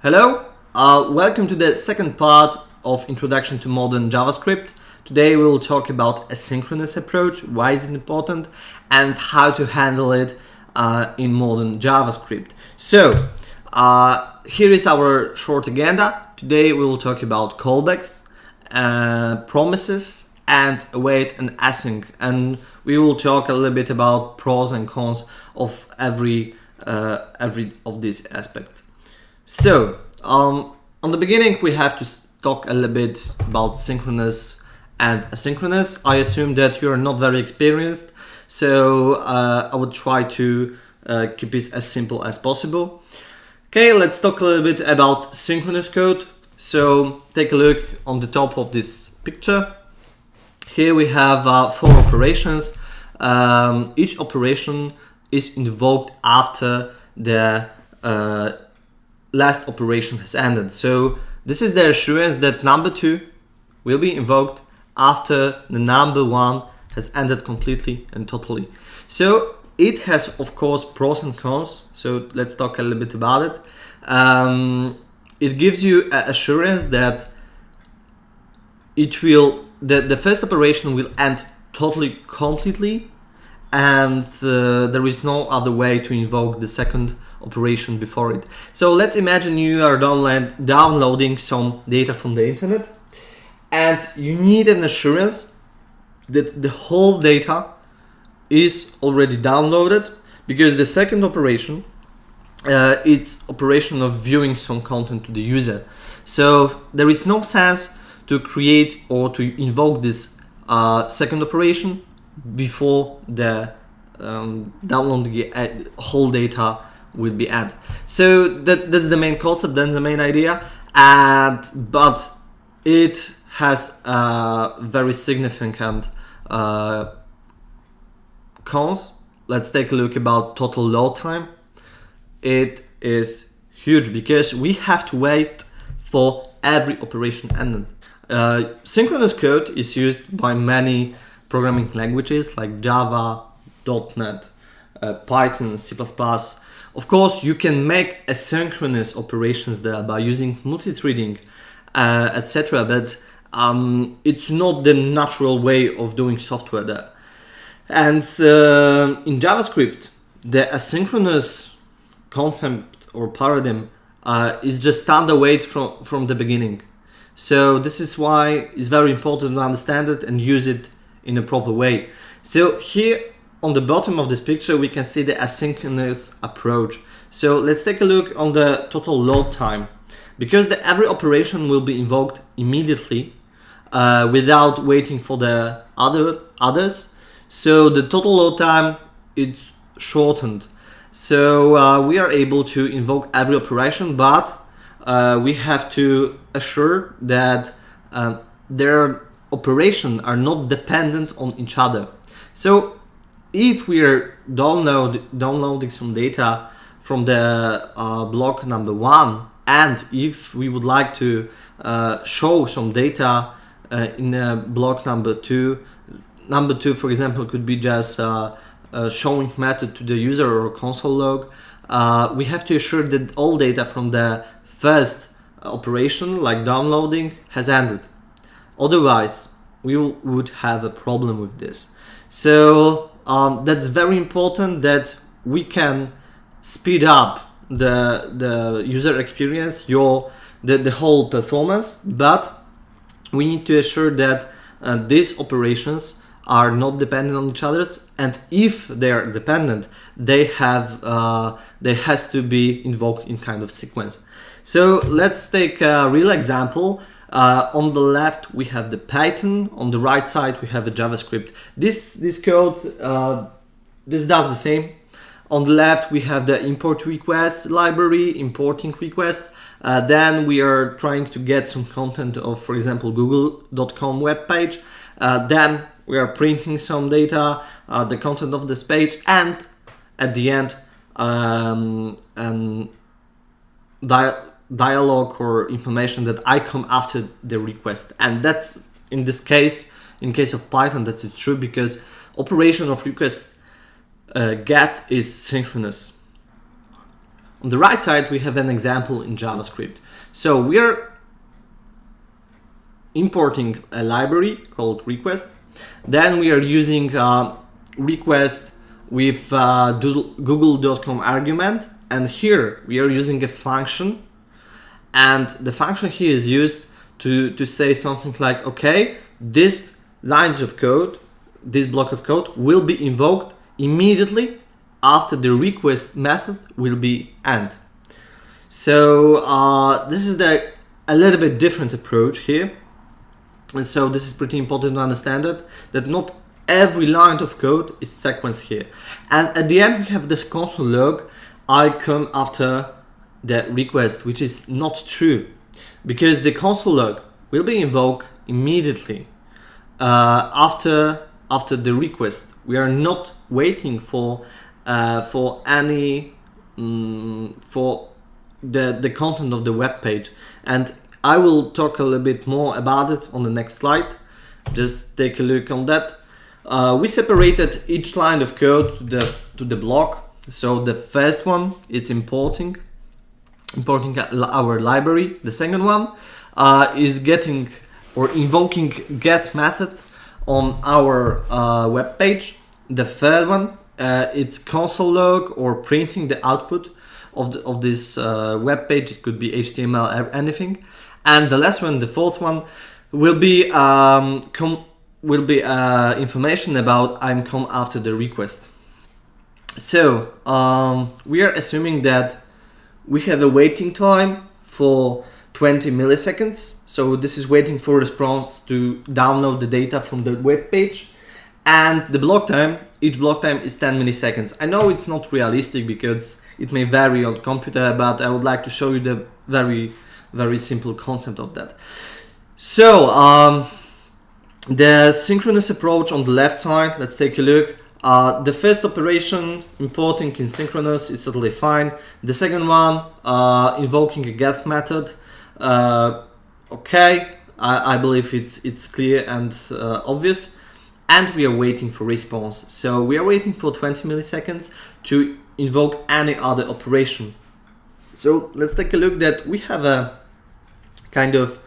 Hello, welcome to the second part of Introduction to Modern JavaScript. Today we will talk about asynchronous approach, why is it important, and how to handle it in modern JavaScript. So, here is our short agenda. Today we will talk about callbacks, promises, and await and async. And we will talk a little bit about pros and cons of every of these aspects. So, on the beginning, we have to talk a little bit about synchronous and asynchronous. I assume that you are not very experienced, so I would try to keep it as simple as possible. Okay, let's talk a little bit about synchronous code. So, take a look on the top of this picture. Here we have 4 operations. Each operation is invoked after the last operation has ended. So this is the assurance that number 2 will be invoked after the number 1 has ended completely and totally. So it has, of course, pros and cons. So let's talk a little bit about it. It gives you an assurance that the first operation will end totally completely, and there is no other way to invoke the second operation before it. So let's imagine you are downloading some data from the internet, and you need an assurance that the whole data is already downloaded, because the second operation it's operation of viewing some content to the user. So there is no sense to create or to invoke this second operation before the downloading the whole data will be added. So that's the main concept, that's the main idea, but it has very significant cons. Let's take a look about total load time. It is huge because we have to wait for every operation ended. Synchronous code is used by many programming languages like Java, .NET, Python, C++. Of course, you can make asynchronous operations there by using multi-threading, etc. But it's not the natural way of doing software there. And in JavaScript, the asynchronous concept or paradigm is just standard way from the beginning. So this is why it's very important to understand it and use it in a proper way. So here on the bottom of this picture, we can see the asynchronous approach. So let's take a look on the total load time. Because every operation will be invoked immediately without waiting for the others. So the total load time is shortened. So we are able to invoke every operation, but we have to assure that their operations are not dependent on each other. So if we are downloading some data from the block number 1, and if we would like to show some data in block number 2, for example, could be just showing method to the user or console log, we have to assure that all data from the first operation, like downloading, has ended. Otherwise, we would have a problem with this. So that's very important that we can speed up the user experience, the whole performance, but we need to assure that these operations are not dependent on each other, and if they are dependent, they has to be invoked in kind of sequence. So let's take a real example. On the left we have the Python, on the right side we have the JavaScript. This code this does the same. On the left we have the import request library, importing request. Then we are trying to get some content of, for example, google.com web page. Then we are printing some data, the content of this page, and at the end dialogue or information that I come after the request. And that's, in this case, in case of Python, that's true because operation of request get is synchronous. On the right side, we have an example in JavaScript. So we are importing a library called request. Then we are using request with google.com argument, and here we are using a function, and the function here is used to say something like, okay, this lines of code, this block of code will be invoked immediately after the request method will be end. So this is a little bit different approach here. And so this is pretty important to understand that not every line of code is sequenced here. And at the end we have this console log, I come after the request, which is not true, because the console log will be invoked immediately after the request. We are not waiting for any for the content of the web page, and I will talk a little bit more about it on the next slide. Just take a look on that. We separated each line of code to the block. So the first one is importing our library. The second one is getting or invoking get method on our web page. The third one it's console log or printing the output of this web page. It could be HTML or anything. And the last one, the fourth one, will be information about I'm come after the request. So we are assuming that we have a waiting time for 20 milliseconds. So this is waiting for response to download the data from the web page. And the block time, each block time is 10 milliseconds. I know it's not realistic because it may vary on computer, but I would like to show you the very simple concept of that. So the synchronous approach on the left side, let's take a look. The first operation, importing in synchronous, is totally fine. The second one, invoking a get method, okay, I believe it's clear and obvious. And we are waiting for response. So we are waiting for 20 milliseconds to invoke any other operation. So let's take a look that we have a kind of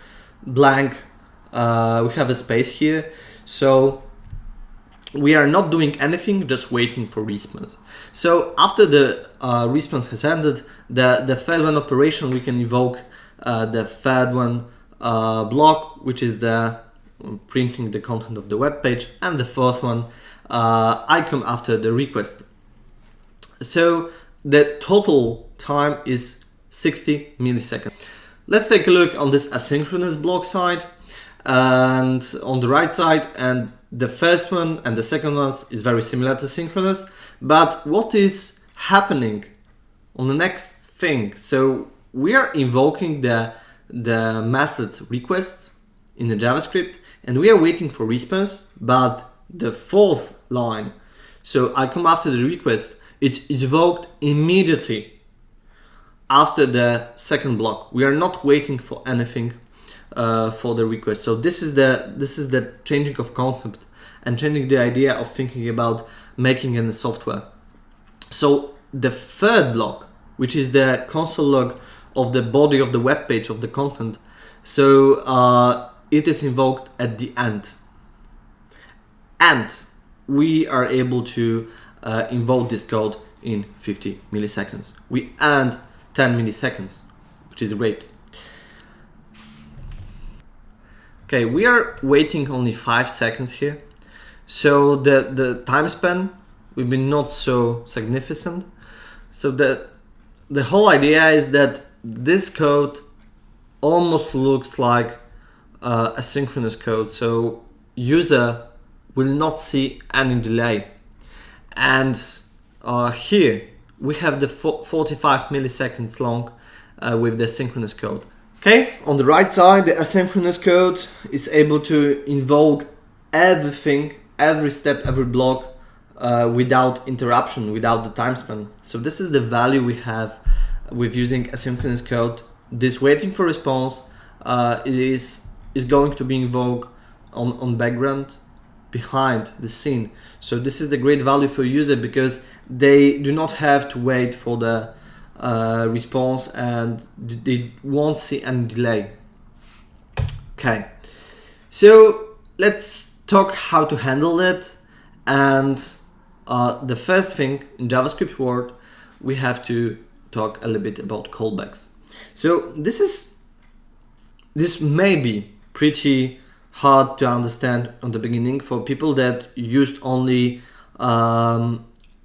blank, we have a space here. So we are not doing anything, just waiting for response. So after the response has ended, the third one operation, we can invoke the third one block, which is the printing the content of the web page, and the fourth one, I come after the request. So the total time is 60 milliseconds. Let's take a look on this asynchronous block side and on the right side, and the first one and the second one is very similar to synchronous, but what is happening on the next thing? So we are invoking the method request in the JavaScript, and we are waiting for response, but the fourth line, so I come after the request, it's invoked immediately after the second block. We are not waiting for anything for the request. So this is the changing of concept and changing the idea of thinking about making any software. So the third block, which is the console log of the body of the web page of the content, so it is invoked at the end, and we are able to invoke this code in 50 milliseconds. We end 10 milliseconds, which is great. Okay, we are waiting only 5 seconds here, so the time span will be not so significant. So the whole idea is that this code almost looks like asynchronous code, so user will not see any delay. And here we have the 45 milliseconds long with the synchronous code. Okay, on the right side, the asynchronous code is able to invoke everything, every step, every block without interruption, without the time span. So this is the value we have with using asynchronous code. This waiting for response is going to be invoked on background behind the scene. So this is the great value for user, because they do not have to wait for the response, and they won't see any delay. Okay, so let's talk how to handle it. And the first thing in JavaScript world, we have to talk a little bit about callbacks. So this may be pretty hard to understand on the beginning for people that used only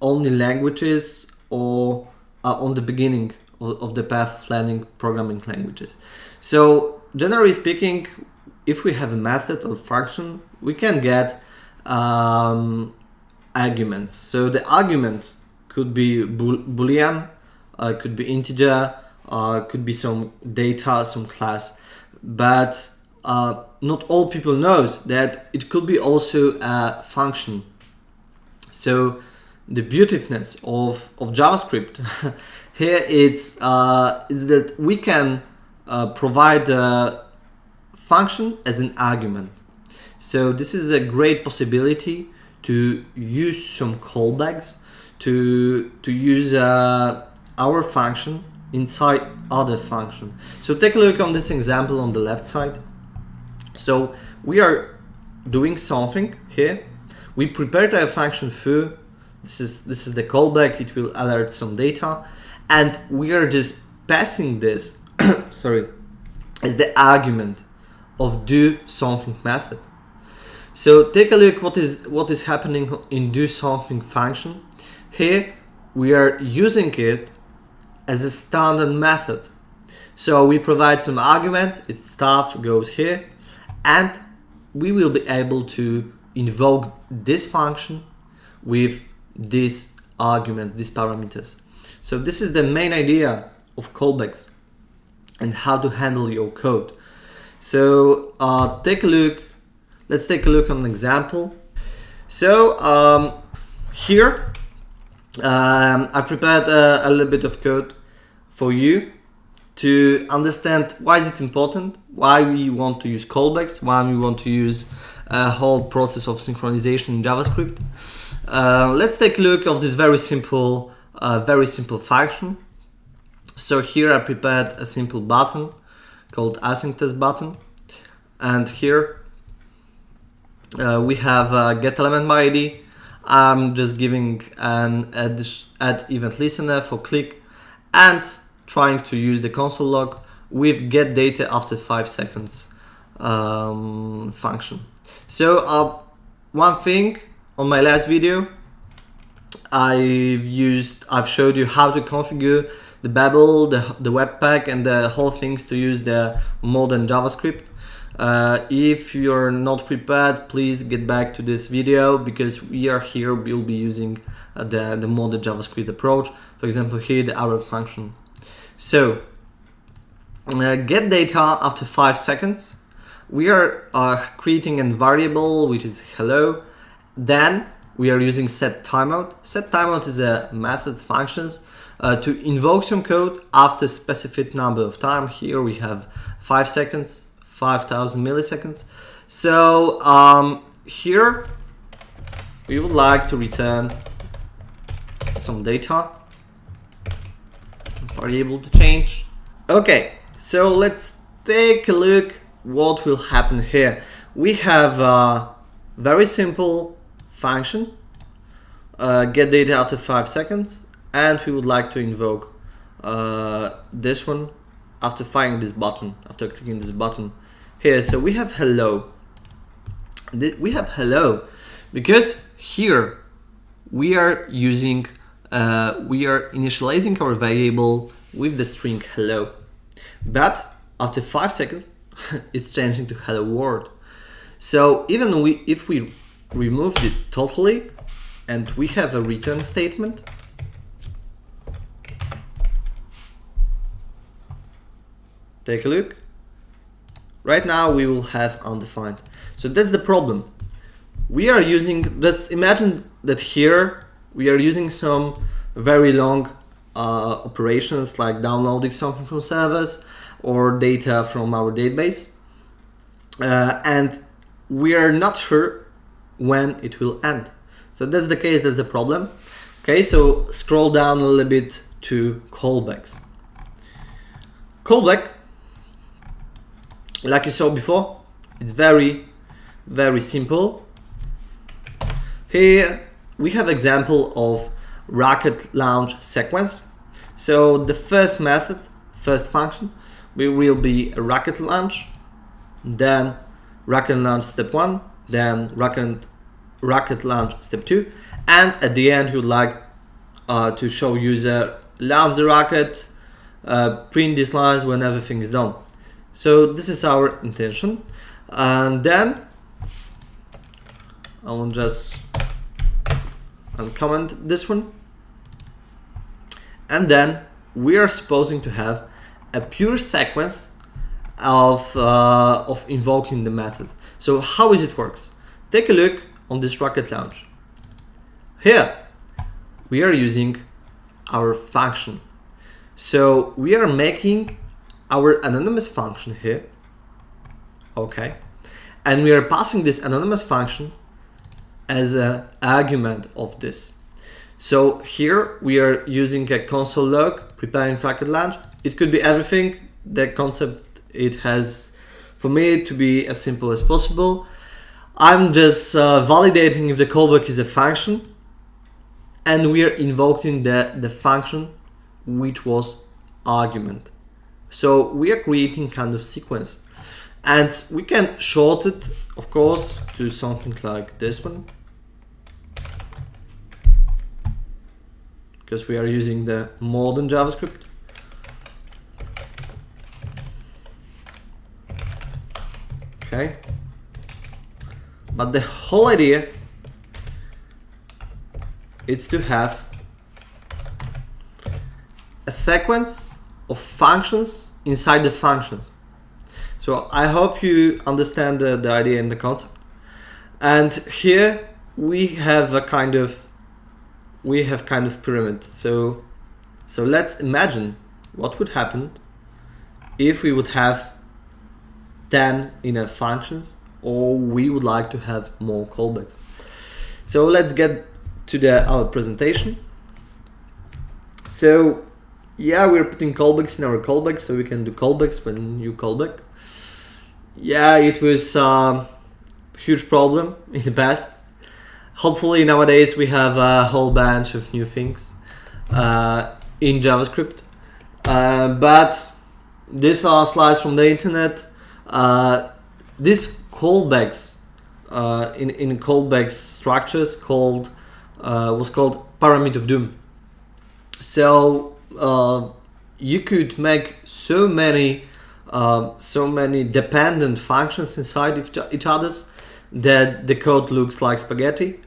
languages or are on the beginning of the path of learning programming languages. So generally speaking, if we have a method or function, we can get arguments. So the argument could be boolean, could be integer, could be some data, some class, but not all people knows that it could be also a function. So the beautifulness of JavaScript here is that we can provide a function as an argument. So this is a great possibility to use some callbacks, to use our function inside other function. So take a look on this example on the left side. So we are doing something here. We prepared a function foo. This is the callback. It will alert some data, and we are just passing this sorry, as the argument of do something method. So take a look what is happening in do something function. Here we are using it as a standard method. So we provide some argument, its stuff goes here, and we will be able to invoke this function with this argument, these parameters. So this is the main idea of callbacks and how to handle your code. So take a look. Let's take a look on an example. So here I prepared a little bit of code for you to understand why is it important, why we want to use callbacks, why we want to use a whole process of synchronization in JavaScript. Let's take a look of this very simple function. So here I prepared a simple button called Async test button, and here we have a get element by ID. I'm just giving an add event listener for click and trying to use the console log with get data after 5 seconds function. So one thing on my last video, I've showed you how to configure the Babel, the Webpack, and the whole things to use the modern JavaScript. If you're not prepared, please get back to this video, because we'll be using the modern JavaScript approach. For example, here the arrow function. So get data after 5 seconds. We are creating a variable which is hello. Then we are using set timeout. Set timeout is a method functions to invoke some code after specific number of time. Here we have 5 seconds, 5,000 milliseconds. So here we would like to return some data. Variable to change. Okay, so let's take a look what will happen here. We have a very simple function, get data after 5 seconds, and we would like to invoke this one after finding this button, after clicking this button here. So we have hello. We have hello because here we are using we are initializing our variable with the string hello, but after 5 seconds it's changing to hello world. So even if we removed it totally and we have a return statement, take a look. Right now we will have undefined. So that's the problem. We are using, let's imagine that here we are using some very long operations like downloading something from servers or data from our database, and we are not sure when it will end. So that's the case, that's the problem. Okay, so scroll down a little bit to callbacks. Callback, like you saw before, it's very simple. Here we have example of rocket launch sequence. So the first method, first function, will be a rocket launch, then rocket launch step 1, then rocket launch step 2, and at the end you would like to show user launch the rocket, print these lines when everything is done. So this is our intention, and then I will just uncomment this one, and then we are supposing to have a pure sequence of invoking the method. So how is it works? Take a look on this rocket launch. Here we are using our function. So we are making our anonymous function here, okay, and we are passing this anonymous function as an argument of this. So here we are using a console log, preparing rocket launch. It could be everything. The concept it has for me to be as simple as possible. I'm just validating if the callback is a function, and we are invoking the function which was argument. So we are creating kind of sequence, and we can short it, of course, to something like this one, because we are using the modern JavaScript. Okay, but the whole idea is to have a sequence of functions inside the functions. So I hope you understand the idea and the concept. And here we have a kind of pyramid. So let's imagine what would happen if we would have 10 inner functions, or we would like to have more callbacks. So let's get to our presentation. So yeah, we're putting callbacks in our callbacks, so we can do callbacks when you callback. Yeah, it was a huge problem in the past. Hopefully nowadays we have a whole bunch of new things in JavaScript. But these are slides from the internet. These callbacks in callbacks structures was called pyramid of doom. So you could make so many dependent functions inside each other's that the code looks like spaghetti,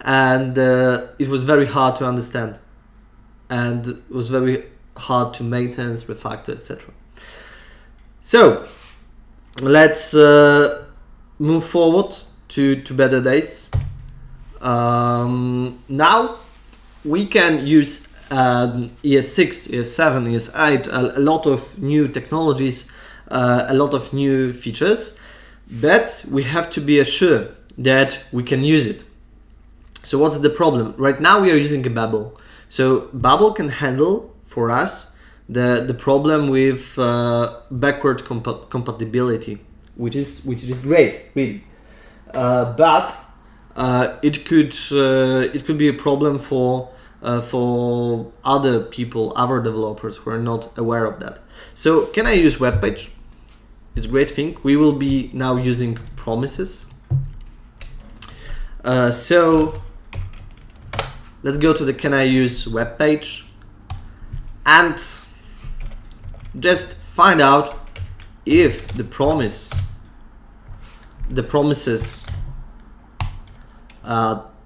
and it was very hard to understand, and it was very hard to maintain, refactor, etc. So let's move forward to better days. Now we can use ES6, ES7, ES8, a lot of new technologies, a lot of new features, but we have to be assured that we can use it. So what's the problem? Right now we are using a Babel. So Babel can handle for us the problem with backward compatibility, which is great, really. But it could be a problem for other people, other developers who are not aware of that. So can I use web page? It's a great thing. We will be now using Promisses. So let's go to the can I use web page and just find out if the Promisses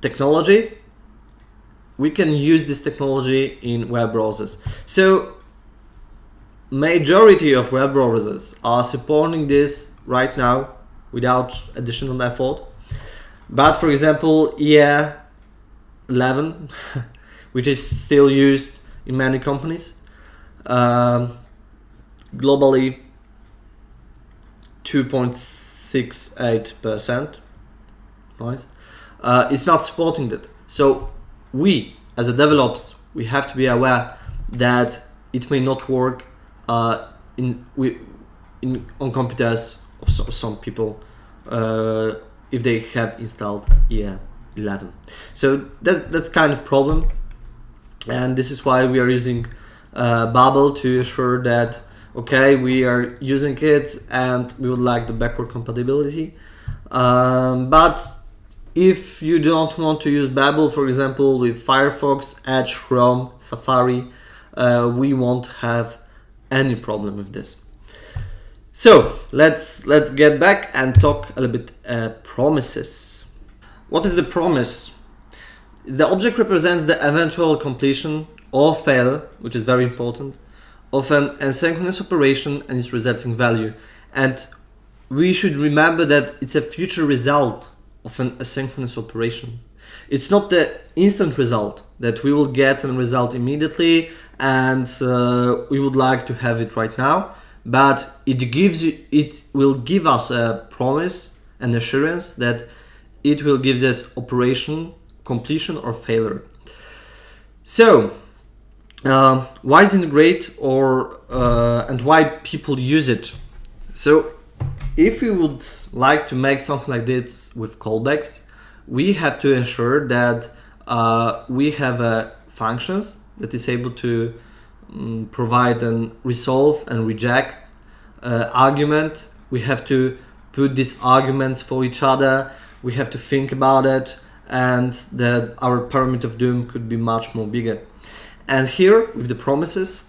technology, we can use this technology in web browsers. So majority of web browsers are supporting this right now without additional effort. But for example, ES11, which is still used in many companies, globally 2.68%, nice, is not supporting that. So we, as a developers, we have to be aware that it may not work on computers of some people if they have installed ES11. So that's kind of problem, and this is why we are using Babel to ensure that okay, we are using it and we would like the backward compatibility. But if you don't want to use Babel, for example, with Firefox, Edge, Chrome, Safari, we won't have any problem with this. So let's get back and talk a little bit promises. What is the promise? The object represents the eventual completion or failure, which is very important, of an asynchronous operation and its resulting value. And we should remember that it's a future result of an asynchronous operation. It's not the instant result that we will get a result immediately and we would like to have it right now, but it will give us a promise and assurance that it will give us operation completion or failure. So why is it great, or and why people use it? So if we would like to make something like this with callbacks, we have to ensure that we have functions that is able to provide and resolve and reject argument. We have to put these arguments for each other. We have to think about it, and that our pyramid of doom could be much more bigger. And here with the promises,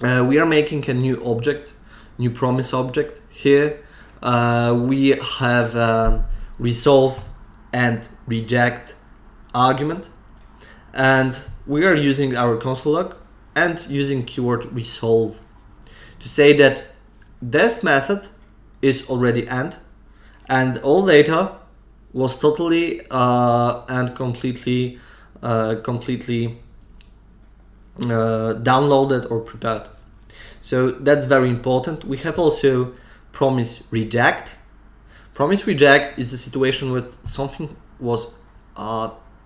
we are making a new object, new promise object. Here we have resolve and reject argument, and we are using our console log and using keyword resolve to say that this method is already end, and all data was totally and completely downloaded or prepared. So that's very important. We have also promise reject. Promise reject is a situation where something was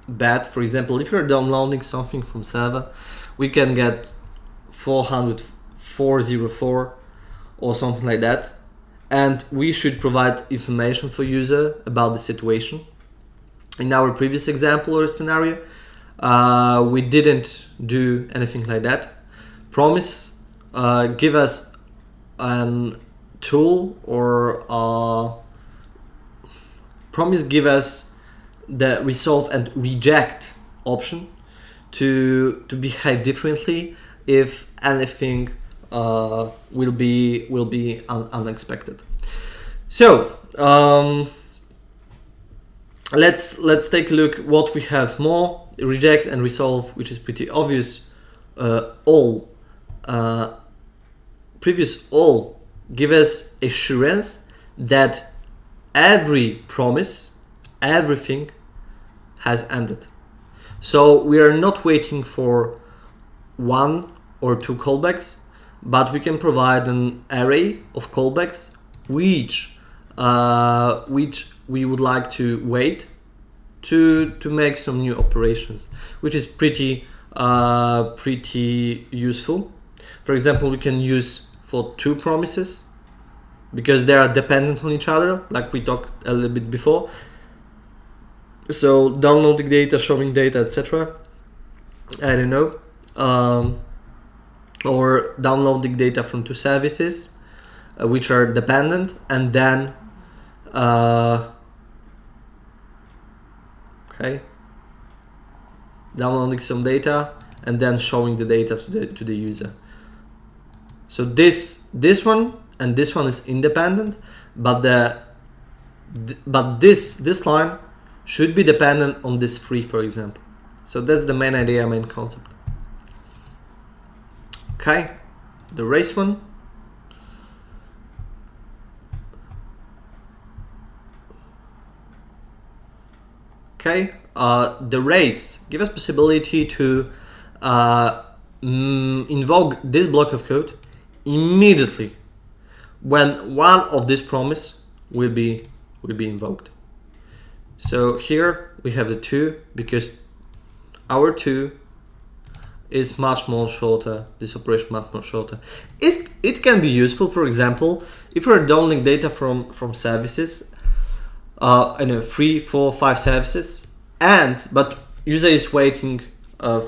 bad. For example, if you're downloading something from server, we can get 404 or something like that, and we should provide information for user about the situation. In our previous example or scenario, we didn't do anything like that. Promise give us a tool, or promise give us the resolve and reject option to behave differently if anything will be unexpected. So let's take a look what we have more. Reject and resolve, which is pretty obvious. Previous all give us assurance that every promise, everything has ended. So we are not waiting for one or two callbacks, but we can provide an array of callbacks which we would like to wait to make some new operations, which is pretty useful. For example, we can use for two promises because they are dependent on each other, like we talked a little bit before. So downloading data, showing data, etc. I don't know, or downloading data from two services which are dependent, and then downloading some data and then showing the data to the user. So this one and this one is independent, but this line should be dependent on this three, for example. So that's the main idea, main concept. Okay, the race one. Okay, the race gives us possibility to invoke this block of code immediately when one of these promise will be invoked. So here we have the two, because our two is much more shorter. This operation much more shorter. It can be useful, for example, if you're downloading data from services, I know 3, 4, 5 services, but user is waiting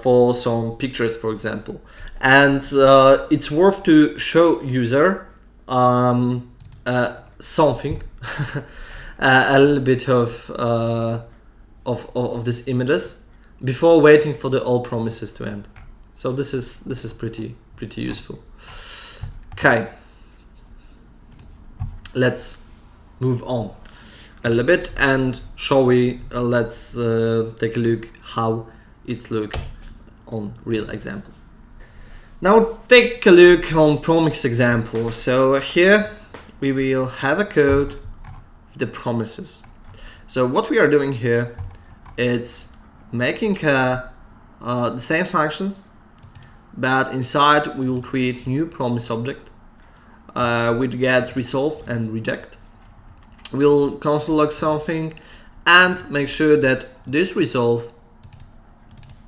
for some pictures, for example, and it's worth to show user something, a little bit of these images before waiting for the all promises to end. So this is pretty useful. Okay, let's move on a little bit and let's take a look how it's look on real example. Now take a look on promise example. So here we will have a code with the promises. So what we are doing here, it's making the same functions, but inside we will create new promise object which gets resolve and reject. We'll console log something and make sure that this resolve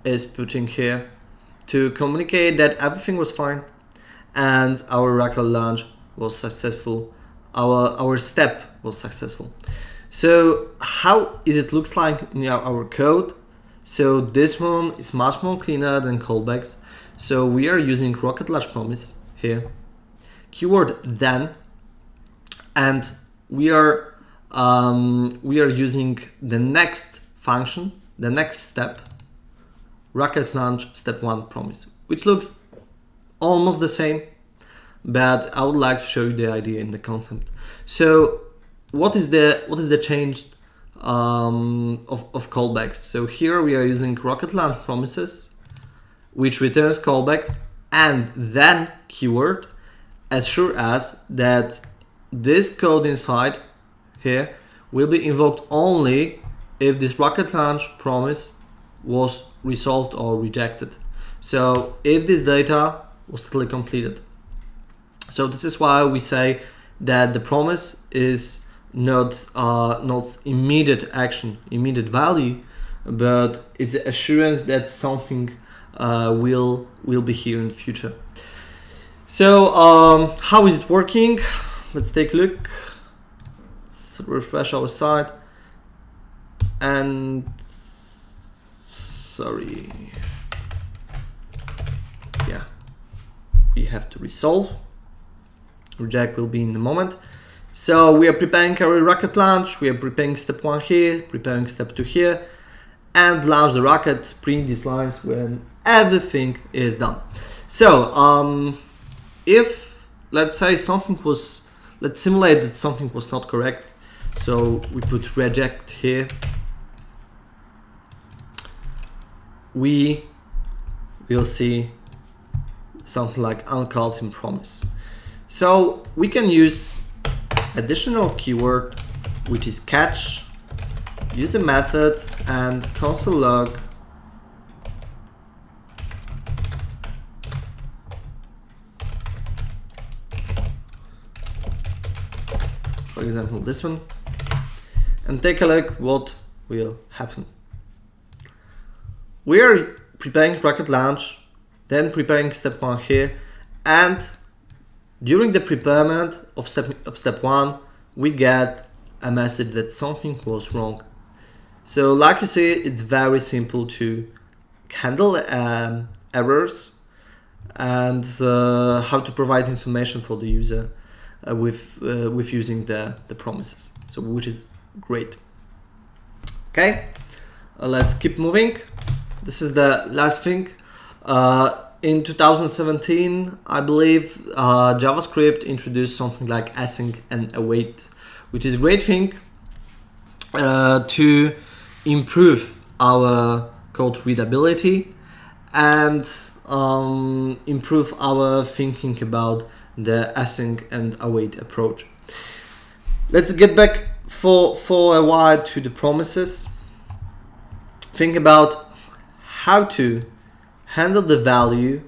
is put in here to communicate that everything was fine and our rocket launch was successful. Our step was successful. So how is it looks like in our code? So this one is much more cleaner than callbacks. So we are using rocket launch promise here, keyword then, and we are using the next function, the next step, rocket launch step 1 promise, which looks almost the same, but I would like to show you the idea in the concept. So what is the change of callbacks? So here we are using rocket launch promises, which returns callback and then keyword, as sure as that this code inside here will be invoked only if this rocket launch promise was resolved or rejected. So if this data was totally completed. So this is why we say that the promise is not immediate action, immediate value, but it's the assurance that something will be here in the future. So how is it working? Let's take a look. Let's refresh our site. And sorry, yeah, we have to resolve. Reject will be in a moment. So we are preparing our rocket launch. We are preparing step 1 here, preparing step 2 here, and launch the rocket. Print these lines when everything is done. So if let's say let's simulate that something was not correct. So we put reject here. We will see something like uncalled in promise. So we can use additional keyword, which is catch, use a method and console log for example this one, and take a look what will happen. We are preparing rocket launch, then preparing step 1 here, and during the preparation of step 1 we get a message that something was wrong. So like you see, it's very simple to handle errors and how to provide information for the user with using the promises, so which is great. Okay, let's keep moving. This is the last thing. In 2017, I believe, JavaScript introduced something like async and await, which is a great thing to improve our code readability and improve our thinking about the async and await approach. Let's get back for a while to the promises. Think about how to handle the value,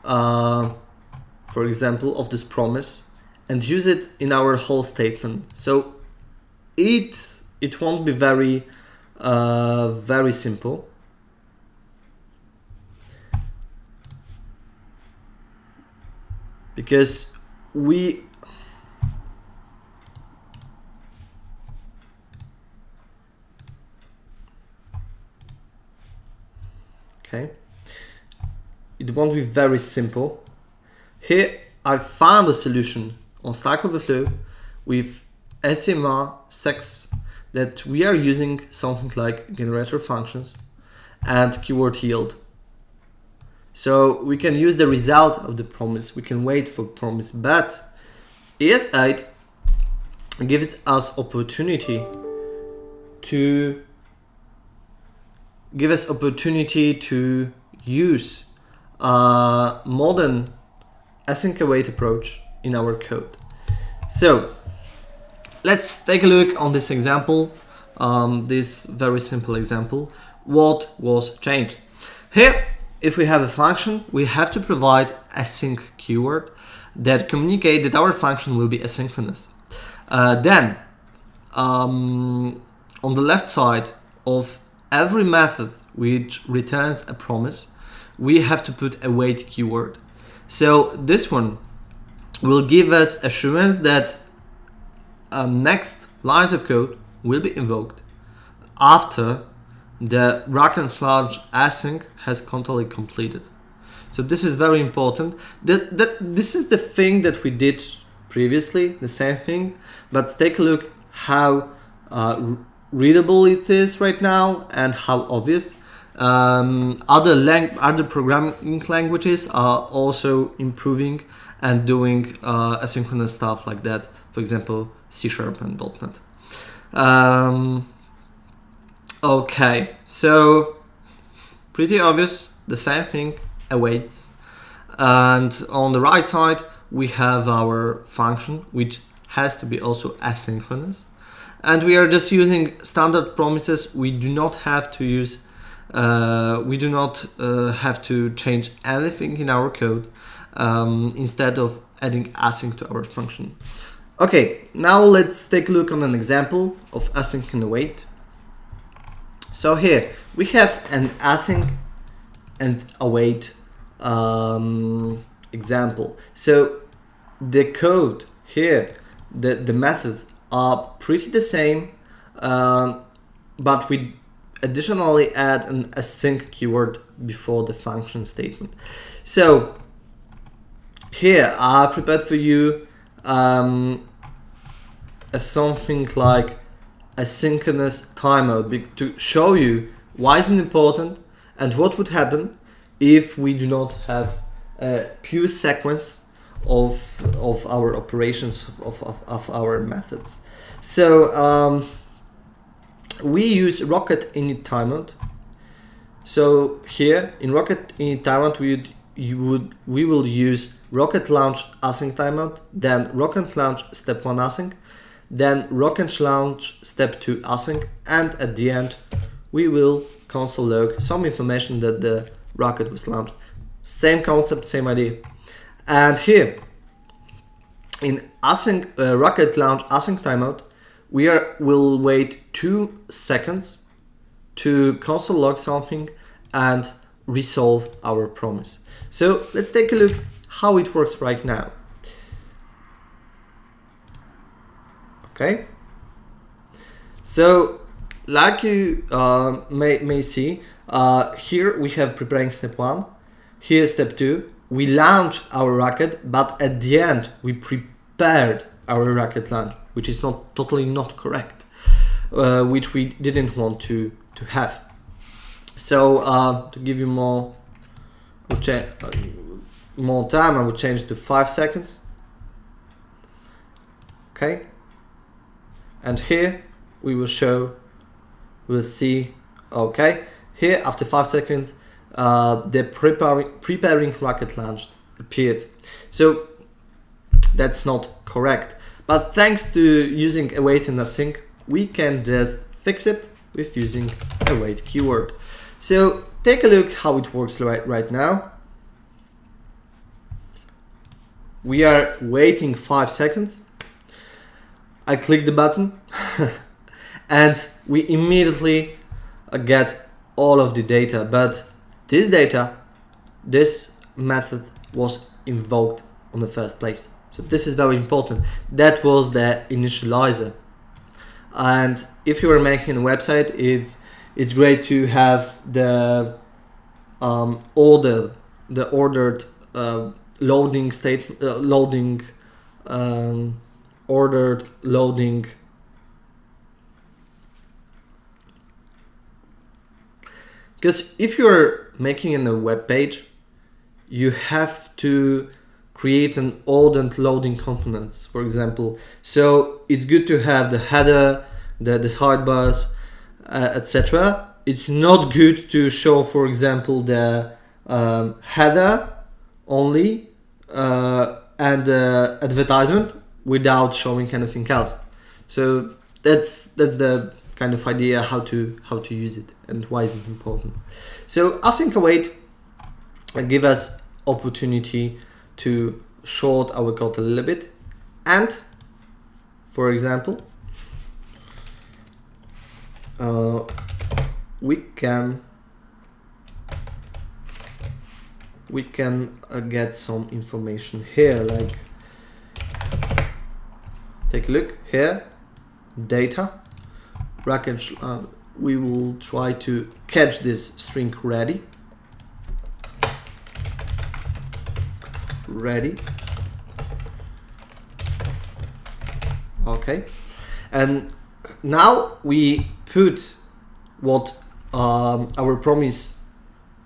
for example, of this promise and use it in our whole statement. So it won't be very simple. because we it won't be very simple. Here I found a solution on Stack Overflow with ES6 that we are using something like generator functions and keyword yield. So we can use the result of the promise. We can wait for promise, but ES8 gives us opportunity to use a modern async await approach in our code. So let's take a look on this example, this very simple example. What was changed? Here, if we have a function, we have to provide async keyword that communicate that our function will be asynchronous. Then, on the left side of every method which returns a promise, we have to put a wait keyword. So this one will give us assurance that next lines of code will be invoked after the /async has totally completed. So this is very important. This is the thing that we did previously, the same thing, but take a look how readable it is right now and how obvious. Other programming languages are also improving and doing asynchronous stuff like that. For example, C# and .NET. Okay, so pretty obvious, the same thing awaits. And on the right side, we have our function, which has to be also asynchronous. And we are just using standard promises. We do not have to use, have to change anything in our code instead of adding async to our function. Okay, now let's take a look on an example of async and await. So here we have an async and await example. So the code here, the methods are pretty the same, but we additionally add an async keyword before the function statement. So here I prepared for you something like asynchronous timeout to show you why is it important and what would happen if we do not have a pure sequence of our operations of our methods. So we use rocket init timeout. So here in rocket init timeout we will use rocket launch async timeout, then rocket launch step 1 async, then rocket launch step 2 async, and at the end we will console log some information that the rocket was launched. Same concept, same idea. And here in async rocket launch async timeout, will wait 2 seconds to console log something and resolve our promise. So let's take a look how it works right now. Okay, so like you may see, here we have preparing step 1, here step 2, we launched our rocket, but at the end we prepared our rocket launch, which is totally not correct, which we didn't want to have. So to give you more time, I would change to 5 seconds. Okay. And here we will see, okay, here after 5 seconds, the preparing rocket launch appeared. So that's not correct. But thanks to using await and async, we can just fix it with using await keyword. So take a look how it works right now. We are waiting 5 seconds. I click the button and we immediately get all of the data, but this method was invoked on the first place. So this is very important. That was the initializer. And if you are making a website, it's great to have the ordered loading state, ordered loading. Because if you're making a web page, you have to create an ordered loading components, for example. So it's good to have the header, the sidebars, etc. It's not good to show, for example, the header only and advertisement without showing anything else. So that's the kind of idea how to use it and why is it important. So async await give us opportunity to short our code a little bit, and for example we can get some information here, like take a look here, data bracket, we will try to catch this string ready. Okay, and now we put what our promise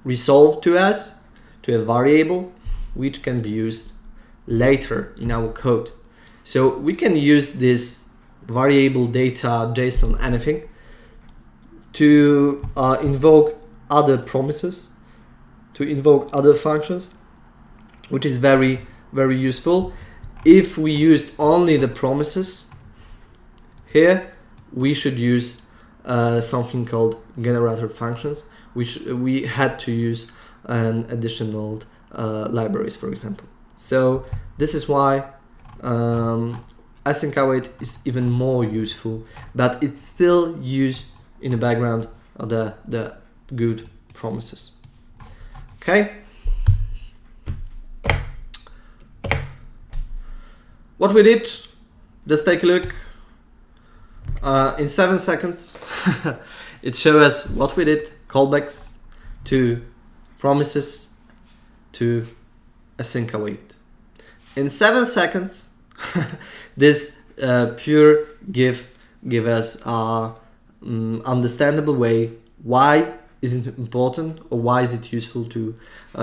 resolved to us to a variable which can be used later in our code. So we can use this variable data, JSON, anything to invoke other promises, to invoke other functions, which is very, very useful. If we used only the promises here, we should use something called generator functions, which we had to use an additional libraries, for example. So this is why async await is even more useful, but it's still used in the background of the good promises. Okay. What we did, just take a look. In 7 seconds, it shows us what we did: callbacks to promises to async await. In 7 seconds, this pure give us understandable way why is it important or why is it useful to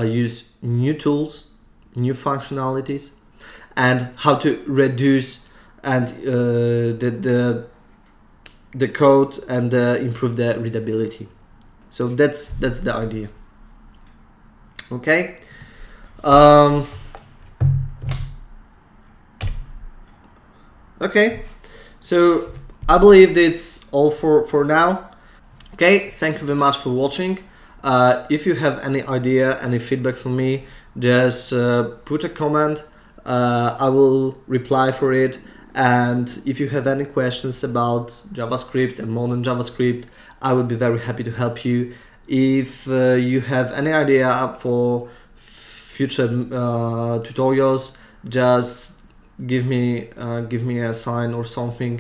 use new tools, new functionalities, and how to reduce and the code and improve the readability. So that's the idea. Okay. Okay. So I believe that's all for now. Okay. Thank you very much for watching. If you have any idea, any feedback for me, just put a comment. I will reply for it. And if you have any questions about JavaScript and modern JavaScript, I would be very happy to help you. If you have any idea for future tutorials, just give me a sign or something.